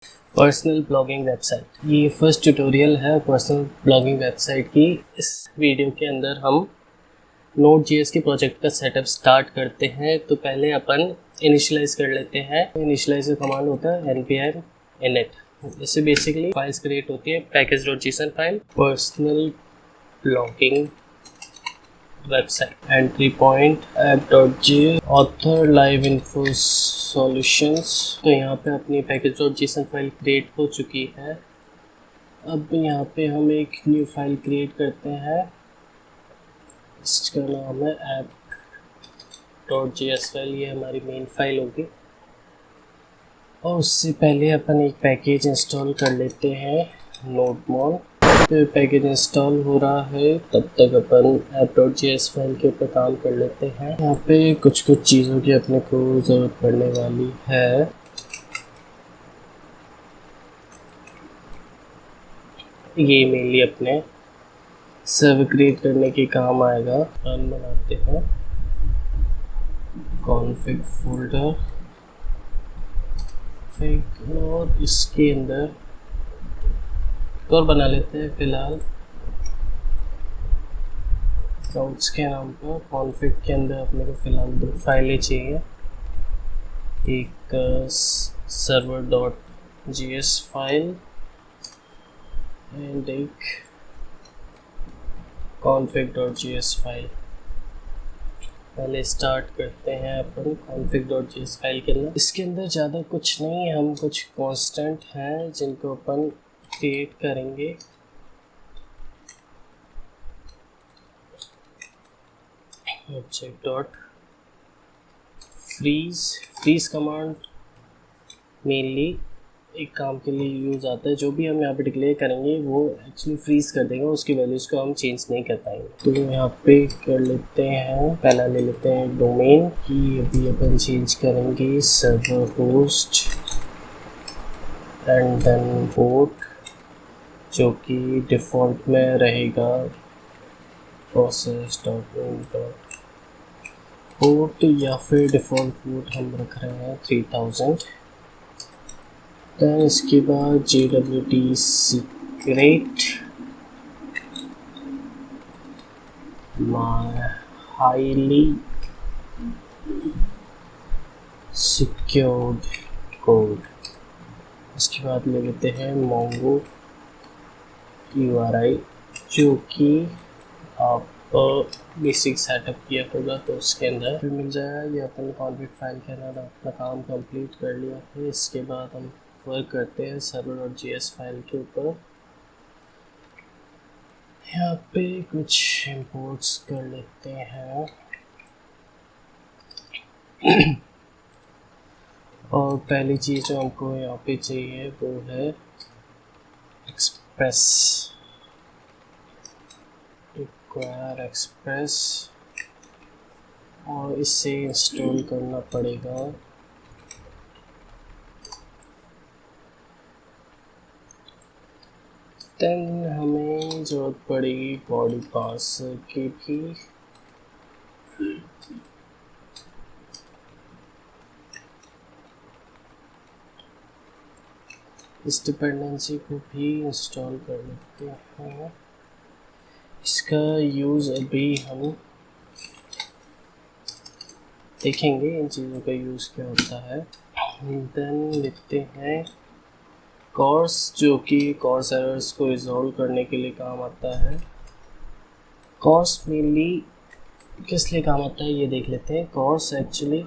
Personal blogging website, ये first tutorial है personal blogging website की। इस वीडियो के अंदर हम Node.js के प्रोजेक्ट का सेटअप स्टार्ट करते हैं। तो पहले अपन इनिशियलाइज कर लेते हैं। इनिशियलाइज का कमांड होता है npm init। इससे बेसिकली फाइल्स क्रिएट होती है, package.json file, personal blogging website, entry point app.js, author live info solutions. तो यहाँ पे अपनी package.json फाइल क्रिएट हो चुकी है। अब यहाँ पे हम एक न्यू फाइल क्रिएट करते हैं, इसका नाम है app.js फाइल। ये हमारी मेन फाइल होगी। और उससे पहले अपन एक पैकेज इंस्टॉल कर लेते हैं, नोडमोन। तो पैकेज इंस्टॉल हो रहा है, तब तक अपन app.js फाइल के ऊपर काम कर लेते हैं। यहाँ पे कुछ चीज़ों की अपने को ज़रूरत पड़ने वाली है। ये मेनली अपने सर्वर क्रिएट करने के काम आएगा। रन बनाते हैं, कॉन्फ़िग फोल्डर और इसके अंदर और बना लेते हैं फिलहाल राउट्स के नाम पर। कॉन्फ़िग के अंदर अपने को फिलहाल 2 फाइलें चाहिए, एक server.js फाइल एंड एक config.js फाइल। पहले स्टार्ट करते हैं अपन config.js फाइल के अंदर। इसके अंदर ज़्यादा कुछ नहीं, हम कुछ कांस्टेंट हैं जिनको अपन क्रिएट करेंगे। Object dot freeze command mainly एक काम के लिए यूज़ आता है। जो भी हम यहाँ पे डिक्लेयर करेंगे वो एक्चुअली फ्रीज कर देंगे, उसकी वैल्यूज़ को हम चेंज नहीं कर पाएंगे। तो यहाँ पे कर लेते हैं, पहला ले लेते हैं डोमेन की। अभी अपन चेंज करेंगे server host and then port, जो कि डिफ़ॉल्ट में रहेगा process.in.port, या फिर डिफ़ॉल्ट पोर्ट हम रख रहे हैं 3000। दैन इसके बाद JWT secret highly secured code। इसके बाद ले लेते हैं Mongo URI, जो कि आप बेसिक सेटअप किया होगा तो उसके अंदर फिर मिल जाएगा। ये अपन कॉन्फ़िग फाइल के अंदर अपना काम कंप्लीट कर लिया है। इसके बाद हम वर्क करते हैं server.js फाइल के ऊपर। यहाँ पे कुछ इंपोर्ट्स कर लेते हैं और पहली चीज़ जो हमको यहाँ पे चाहिए वो है एक्सप्रेस, रिक्वायर एक्सप्रेस, और इसे इंस्टॉल करना पड़ेगा। देन हमें ज़रूरत पड़ेगी बॉडी पार्सर की भी। इस डिपेंडेंसी को भी इंस्टॉल कर लेते हैं। इसका यूज़ अभी हम देखेंगे, इन चीज़ों का यूज़ क्या होता है। देन लिखते हैं कॉर्स, जो कि कॉर्स एरर्स को रिजॉल्व करने के लिए काम आता है। कॉर्स मेनली किस लिए काम आता है ये देख लेते हैं। कॉर्स एक्चुअली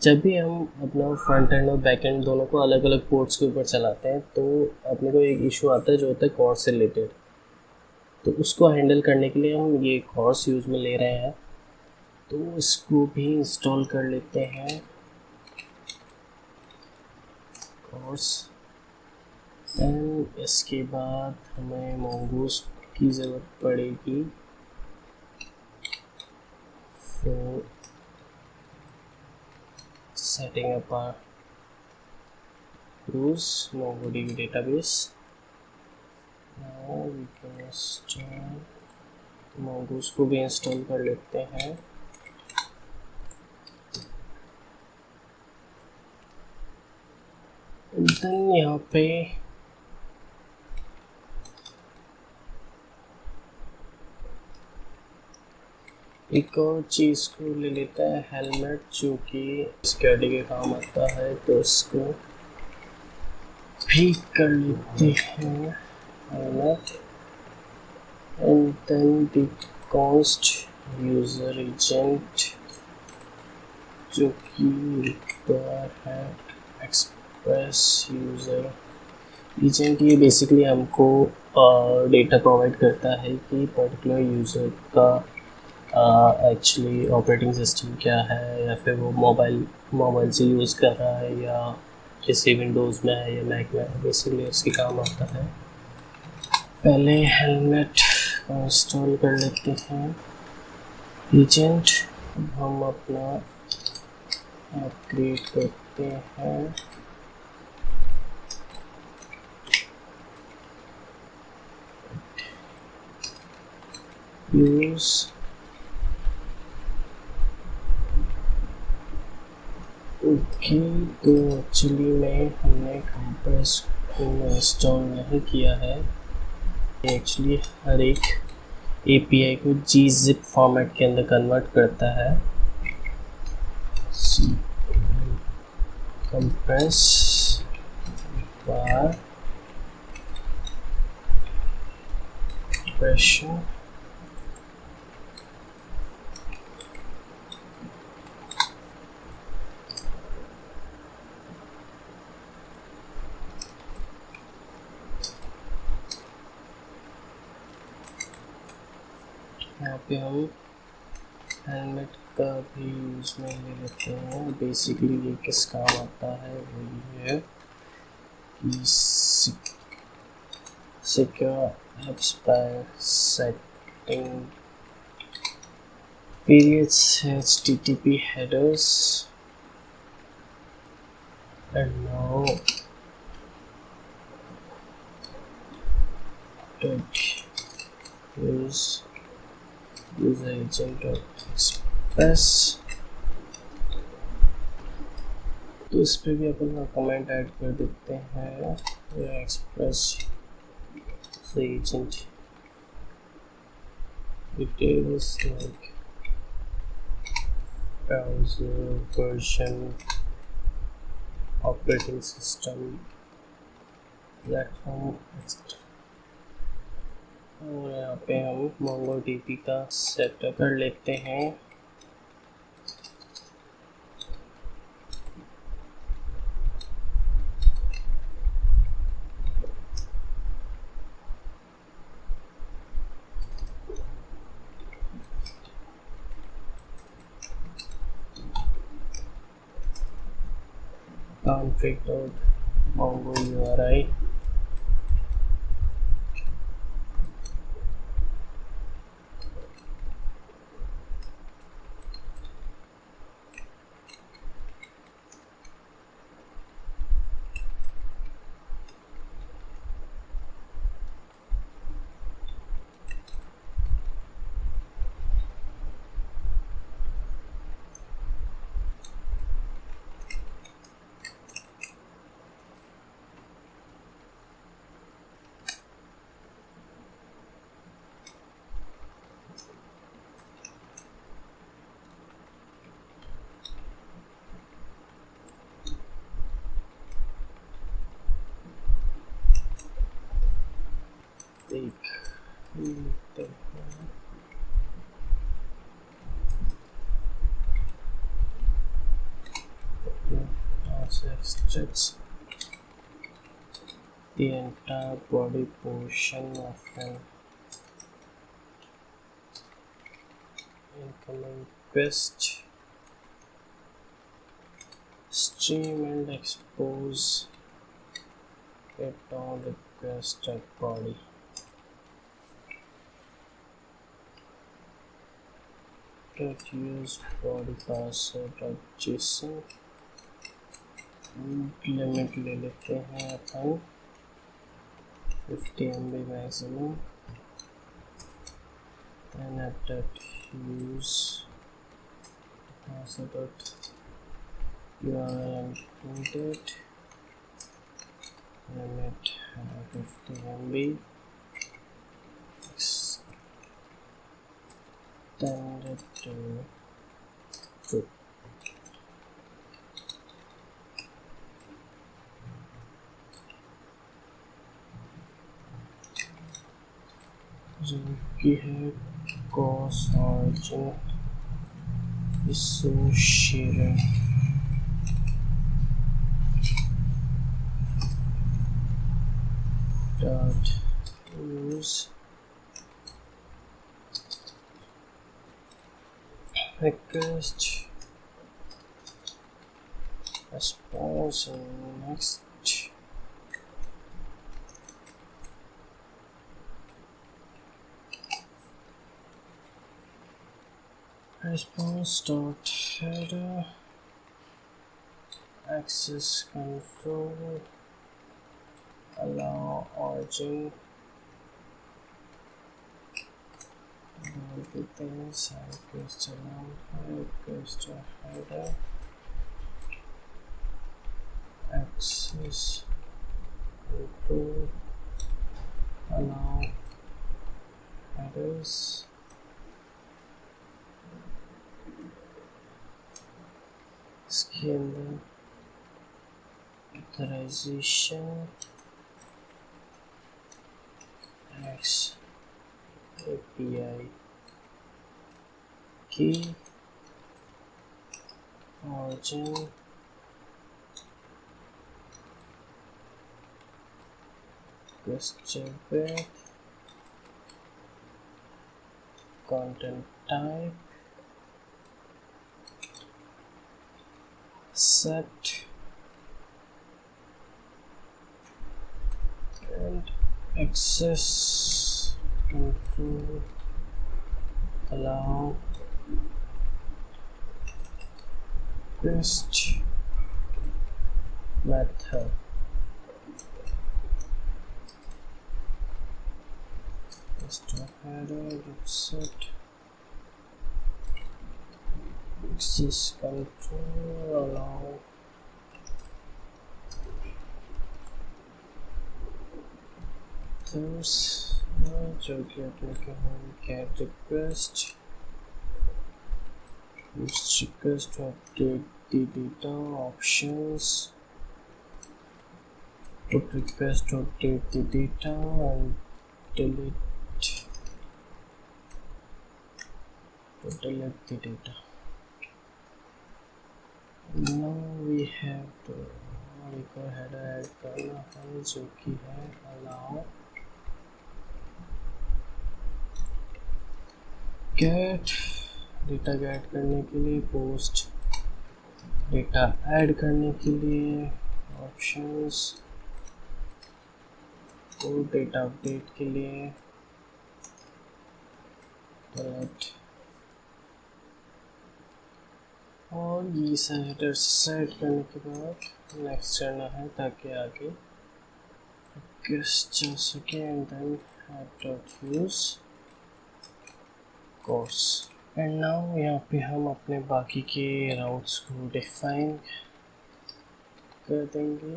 जब भी हम अपना फ्रंट एंड और बैक एंड दोनों को अलग अलग पोर्ट्स के ऊपर चलाते हैं तो अपने को एक इशू आता है जो होता है कॉर्स से रिलेटेड। तो उसको हैंडल करने के लिए हम ये कॉर्स यूज़ में ले रहे हैं। तो इसको भी इंस्टॉल कर लेते हैं, कॉर्स। एंड इसके बाद हमें मोंगोस की ज़रूरत पड़ेगी for setting up our use MongoDB database। Now we can install Mongoose को भी इंस्टॉल कर लेते हैं। देन यहाँ पे एक और चीज़ को ले लेता है हेलमेट, जो कि सिक्योरिटी के काम आता है, तो इसको भी कर लेते हैं helmet. And then the const user agent, जो कि रिक्वायर है एक्सप्रेस यूज़र एजेंट। ये बेसिकली हमको डेटा प्रोवाइड करता है कि पर्टिकुलर यूज़र का एक्चुअली ऑपरेटिंग सिस्टम क्या है, या फिर वो मोबाइल से यूज़ कर रहा है, या किसी विंडोज़ में है या मैक में है। बेसिकली उसके काम आता है। पहले हेलमेट को इंस्टॉल कर लेते हैं एजेंट। हम अपना ऐप क्रिएट करते हैं। यूज़ ओके, तो एक्चुअली में हमने कंप्रेस को इंस्टॉल नहीं किया है। एक्चुअली हर एक API को gzip फॉर्मेट के अंदर कन्वर्ट करता है। कंप्रेस बार कंप्रेशन यहाँ पे हम हेलमेट का भी यूज़ में ले लेते हैं। बेसिकली ये किस काम आता है, वही है कि secure apps bye setting various HTTP headers, and now use user agent express। तो इस पे भी अपन कमेंट ऐड कर देते हैं, express agent details like browser version, operating system, platform, etc। और यहाँ पे हम MongoDB का सेटअप कर लेते हैं। config.mongo URI, देख लेते हैं। Extracts the entire body portion of an incoming request stream and expose it on requested body। Get use body password.json। Limit ले लेते हैं अपन 50 MB maximum. then app use password URL included limit 50 MB, extended to true. जो की है cos origin associated dot use request response next response dot header access control allow origin everything side request around request header access control allow headers scale the authorization X API key origin request back content type set and access control allow request method header get set access control allow जो कि अपने के हम get request use request to update the data options put request to update the data and delete the data. Now we have to एक और header add करना है जो कि है allow get डेटा get करने के लिए post डेटा ऐड करने के लिए options और डेटा अपडेट के लिए delete और ये हेडर सेट करने के बाद नेक्स्ट करना है ताकि आगे रिक्वेस्ट जा सके and then @use course and now यहाँ पे हम अपने बाकी के राउट्स को डिफाइन कर देंगे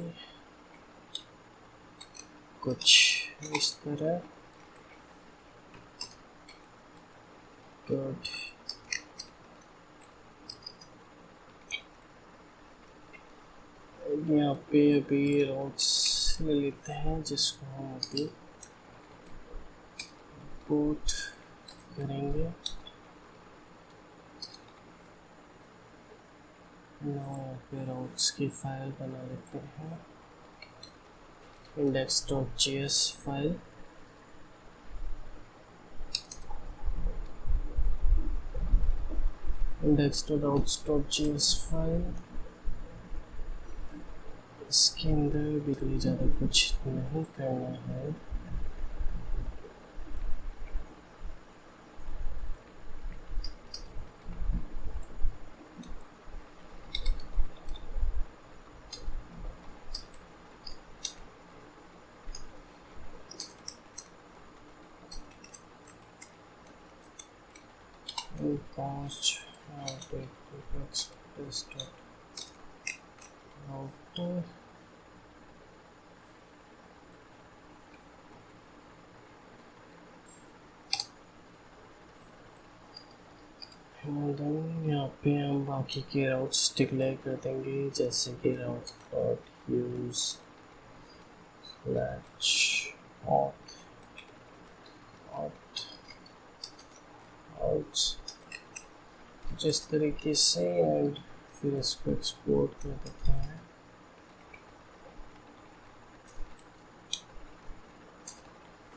कुछ इस तरह गुड यहाँ पे अभी राउट्स ले लेते हैं जिसको हम अभी इंपोर्ट करेंगे यहाँ पे राउट्स की फाइल बना लेते हैं index.js फाइल index.routes.js फाइल इसके अंदर भी कोई ज़्यादा कुछ नहीं करना है post router देन यहाँ पे हम बाकी के राउट्स डिक्लेयर कर देंगे, जैसे कि राउट डॉट यूज स्लैश ऑथ जिस तरीके से, एंड फिर इसको एक्सपोर्ट कर देते हैं।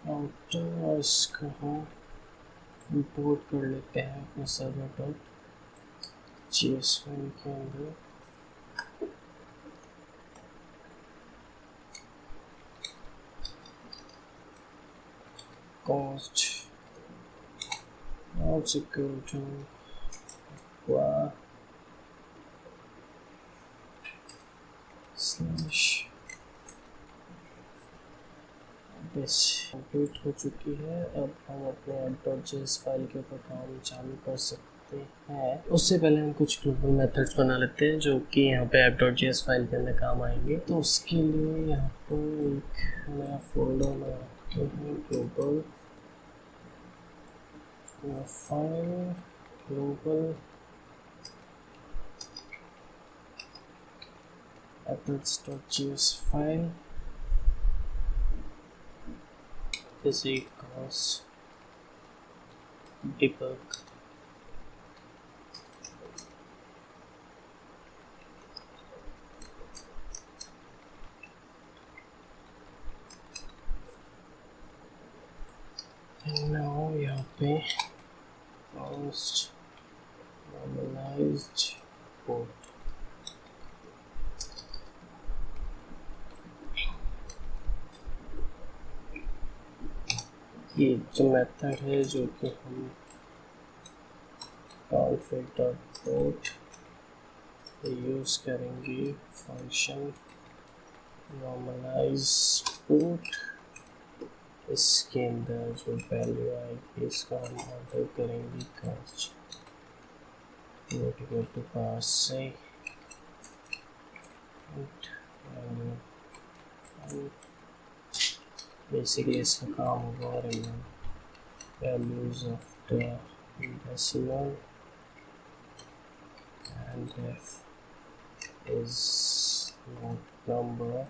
और इसको हम इंपोर्ट कर लेते हैं अपने सर्वर डॉट जेएस फाइल के अंदर। Const not equal to slash बस कंप्लीट हो चुकी है। अब हम अपने app.js फाइल के ऊपर काम चालू कर सकते हैं। उससे पहले हम कुछ ग्लोबल मेथड्स बना लेते हैं जो कि यहाँ पे app.js फाइल के अंदर काम आएंगे। तो उसके लिए यहाँ पर एक नया फोल्डर बनाते हैं, global file, global app.js file is equals debug and now यहाँ पे const normalized port ये जो मेथड है जो कि हम config.port यूज़ करेंगे, फंक्शन normalize port, इसके अंदर जो वैल्यू आएगी इसका हम ऑर्डर करेंगे कास्ट इक्वल टू पास से बेसिकली इसका काम होगा values of the decimal and if is not number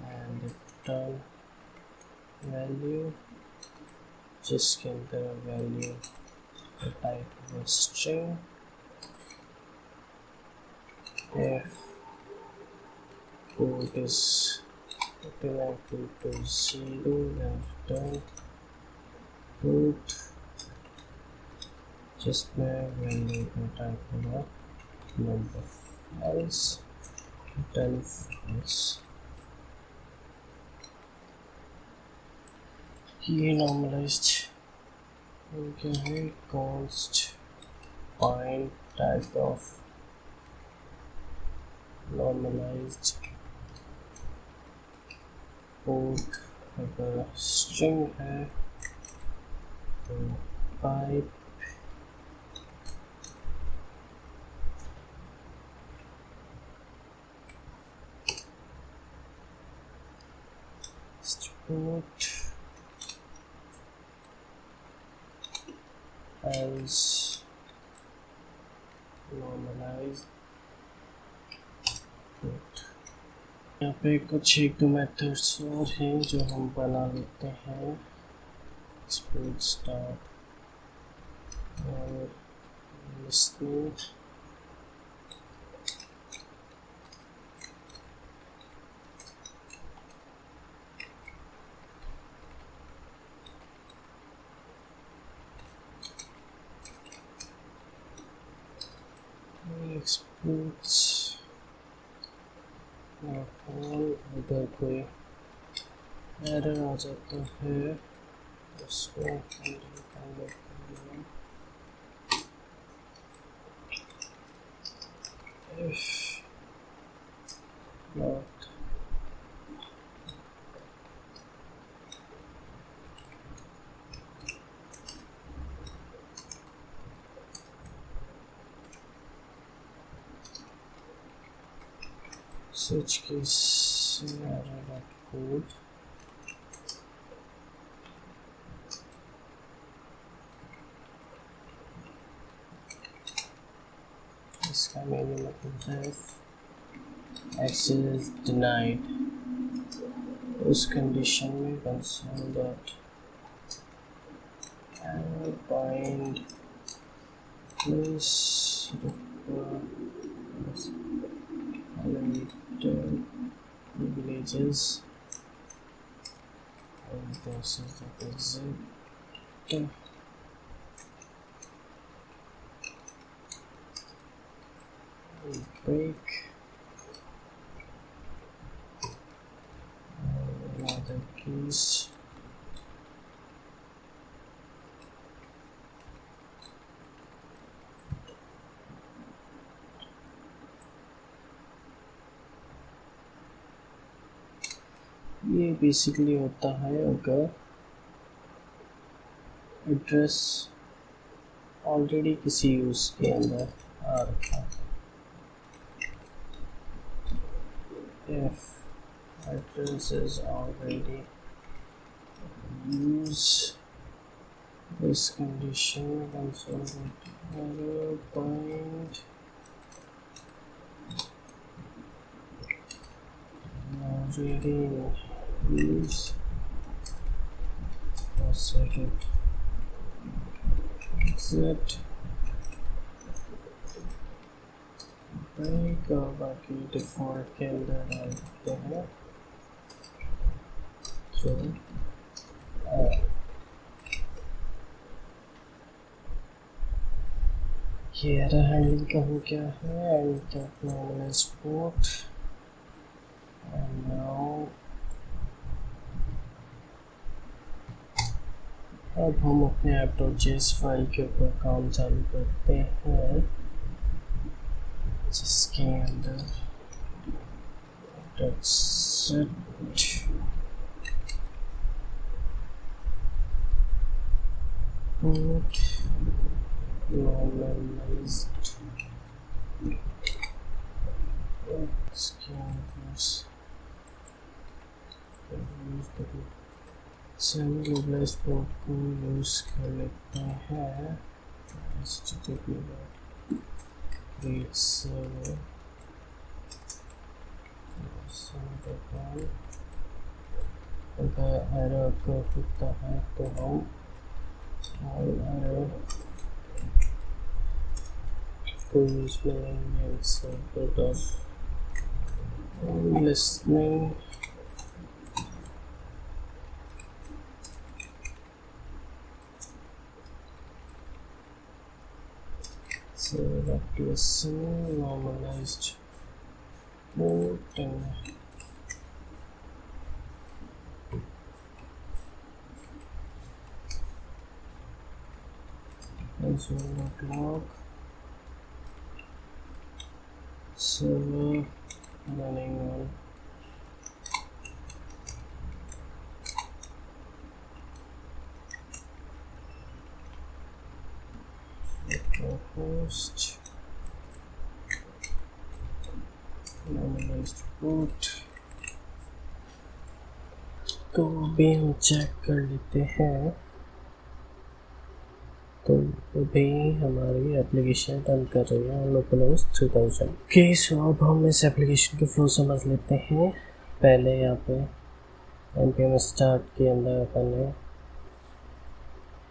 and return value जिसके अंदर वैल्यू टाइप है string, if port is equal to 0 then return port जिसमें वैल्यू का टाइप होगा नंबर, else return false। ये normalized क्या है, const find type of normalized port, अगर string है तो pipe port as normalized port। यहाँ पे कुछ एक दो मेथड्स और हैं जो हम बना लेते हैं, export start और listening exports और अगर कोई एरर आ जाता है उसको handle करना if not such case error.code इसका मीनिंग मतलब है एक्सेस डिनाइड, उस कंडीशन में console dot bind please privileges and process of exit break other keys. ये बेसिकली होता है अगर एड्रेस ऑलरेडी किसी यूज़ के अंदर आ रखा है। If address is already used, this condition console error bind already use set it exit break और बाकी डिफ़ॉल्ट के अंदर डालते हैं तो ये एरर हैंडलिंग का हो गया है and normalize port and now अब हम अपने app.js फाइल के ऊपर काम चालू करते हैं जिसके अंदर set port normalized normalized port को यूज़ कर लेते हैं create server अगर एरर अगर होता है तो हम error को यूज़ करेंगे server dot listening server listen normalized port and console.log server running on host normalized port तो अभी हम चेक कर लेते हैं तो अभी हमारी एप्लीकेशन रन कर रही है लोकलहोस्ट 3000। ओके सो अब हम इस एप्लीकेशन के फ्लो समझ लेते हैं। पहले यहाँ पे npm स्टार्ट के अंदर अपन ने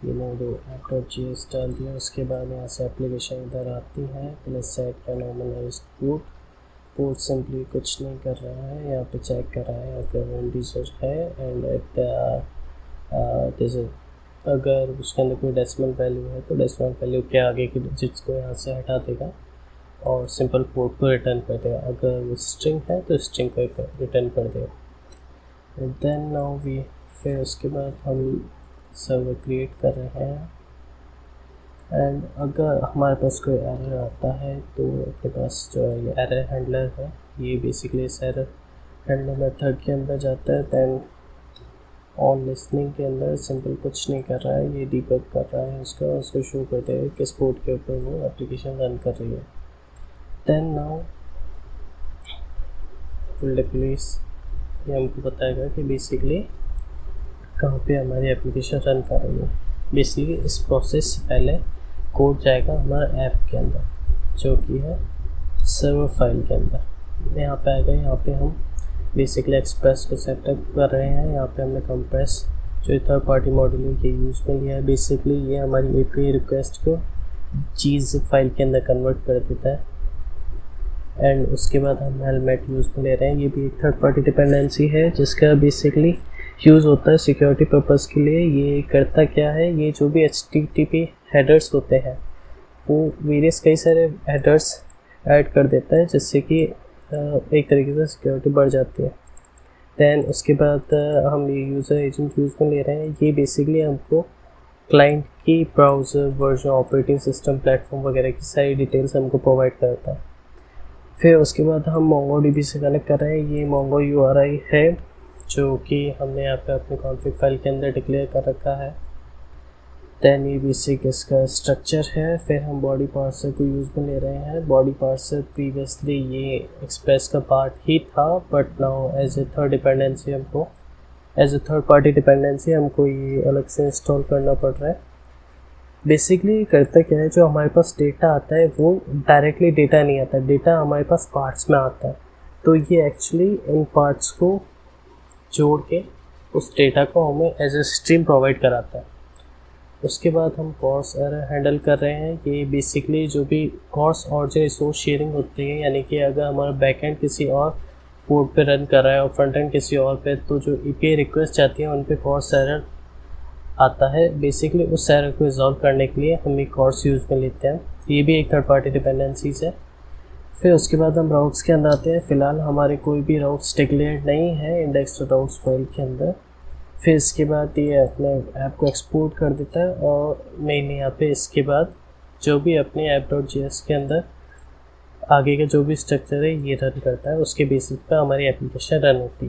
app.js डाल दिया, उसके बाद यहाँ से एप्लीकेशन इधर आती है प्लस सेट का नॉर्मलाइज्ड पोर्ट सिंपली कुछ नहीं कर रहा है, यहाँ पे चेक कर रहा है अगर इंटीजर है एंड अगर उसके अंदर कोई डेसिमल वैल्यू है तो डेसिमल वैल्यू के आगे की डिजिट्स को यहाँ से हटा देगा और सिंपल पोर्ट को रिटर्न कर देगा। अगर वो स्ट्रिंग है तो स्ट्रिंग को रिटर्न कर देगा। देन नाउ वी फिर उसके बाद हम सर्वर क्रिएट कर रहे हैं एंड अगर हमारे पास कोई एरर आता है तो अपने पास जो है ये एरर हैंडलर है, ये बेसिकली इस एरर हैंडलर मेथड के अंदर जाता है। दैन ऑन लिसनिंग के अंदर सिंपल कुछ नहीं कर रहा है, ये डीबग कर रहा है उसको शो करते हैं किस पोर्ट के ऊपर वो एप्लीकेशन रन कर रही है। देन नाउ फुल डिप्लेस ये हमको बताएगा कि बेसिकली कहाँ पे हमारी एप्लीकेशन रन कर रही है। बेसिकली इस प्रोसेस से पहले कोड जाएगा हमारा ऐप के अंदर जो कि है सर्वर फाइल के अंदर यहाँ पे आएगा। यहाँ पे हम बेसिकली एक्सप्रेस को सेटअप कर रहे हैं। यहाँ पे हमने कंप्रेस जो थर्ड पार्टी मॉड्यूल के यूज़ में लिया है। बेसिकली ये हमारी API रिक्वेस्ट को gzip फाइल के अंदर कन्वर्ट कर देता है। एंड उसके बाद हम हेलमेट यूज़ में ले रहे हैं। ये भी एक थर्ड पार्टी डिपेंडेंसी है जिसका बेसिकली यूज़ होता है सिक्योरिटी पर्पज़ के लिए। ये करता क्या है, ये जो भी HTTP हेडर्स होते हैं वो वेरियस कई सारे हेडर्स ऐड कर देता है जिससे कि एक तरीके से सिक्योरिटी बढ़ जाती है। दैन उसके बाद हम ये यूज़र एजेंट यूज़ में ले रहे हैं। ये बेसिकली हमको क्लाइंट की browser version, operating system, platform वगैरह की सारी डिटेल्स हमको प्रोवाइड करता है। फिर उसके बाद हम MongoDB से कनेक्ट कर रहे हैं। ये Mongo URI है जो कि हमने यहाँ पे अपने कॉन्फ़िग फाइल के अंदर डिक्लेयर कर रखा है। दैन ये बेसिक इसका स्ट्रक्चर है। फिर हम बॉडी पार्सर को यूज़ में ले रहे हैं। बॉडी पार्सर प्रीवियसली ये एक्सप्रेस का पार्ट ही था, but now as a third party dependency हमको ये अलग से इंस्टॉल करना पड़ रहा है। बेसिकली करता क्या है, जो हमारे पास डेटा आता है वो डायरेक्टली डेटा नहीं आता, डेटा हमारे पास पार्ट्स में आता है। तो ये एक्चुअली इन पार्ट्स को जोड़ के उस डेटा को हमें एज ए स्ट्रीम प्रोवाइड कराता है। उसके बाद हम कॉर्स एरर हैंडल कर रहे हैं। ये बेसिकली जो भी कॉर्स और जो रिसोर्स शेयरिंग होती है, यानी कि अगर हमारा बैकएंड किसी और पोर्ट पे रन कर रहा है और फ्रंट एंड किसी और पे, तो जो API रिक्वेस्ट जाती है उन पे कॉर्स एरर आता है। बेसिकली उस एरर को रिजॉल्व करने के लिए हम एक कॉर्स यूज़ में लेते हैं। ये भी एक थर्ड पार्टी डिपेंडेंसीज है। फिर उसके बाद हम राउट्स के अंदर आते हैं। फ़िलहाल हमारे कोई भी राउट्स डिक्लेयर्ड नहीं है इंडेक्स राउट्स फाइल के अंदर। फिर इसके बाद ये अपने ऐप को एक्सपोर्ट कर देता है और मेनली यहाँ पे इसके बाद जो भी अपने app.js के अंदर आगे का जो भी स्ट्रक्चर है ये रन करता है। उसके बेसिस पे हमारी एप्लीकेशन रन होती है।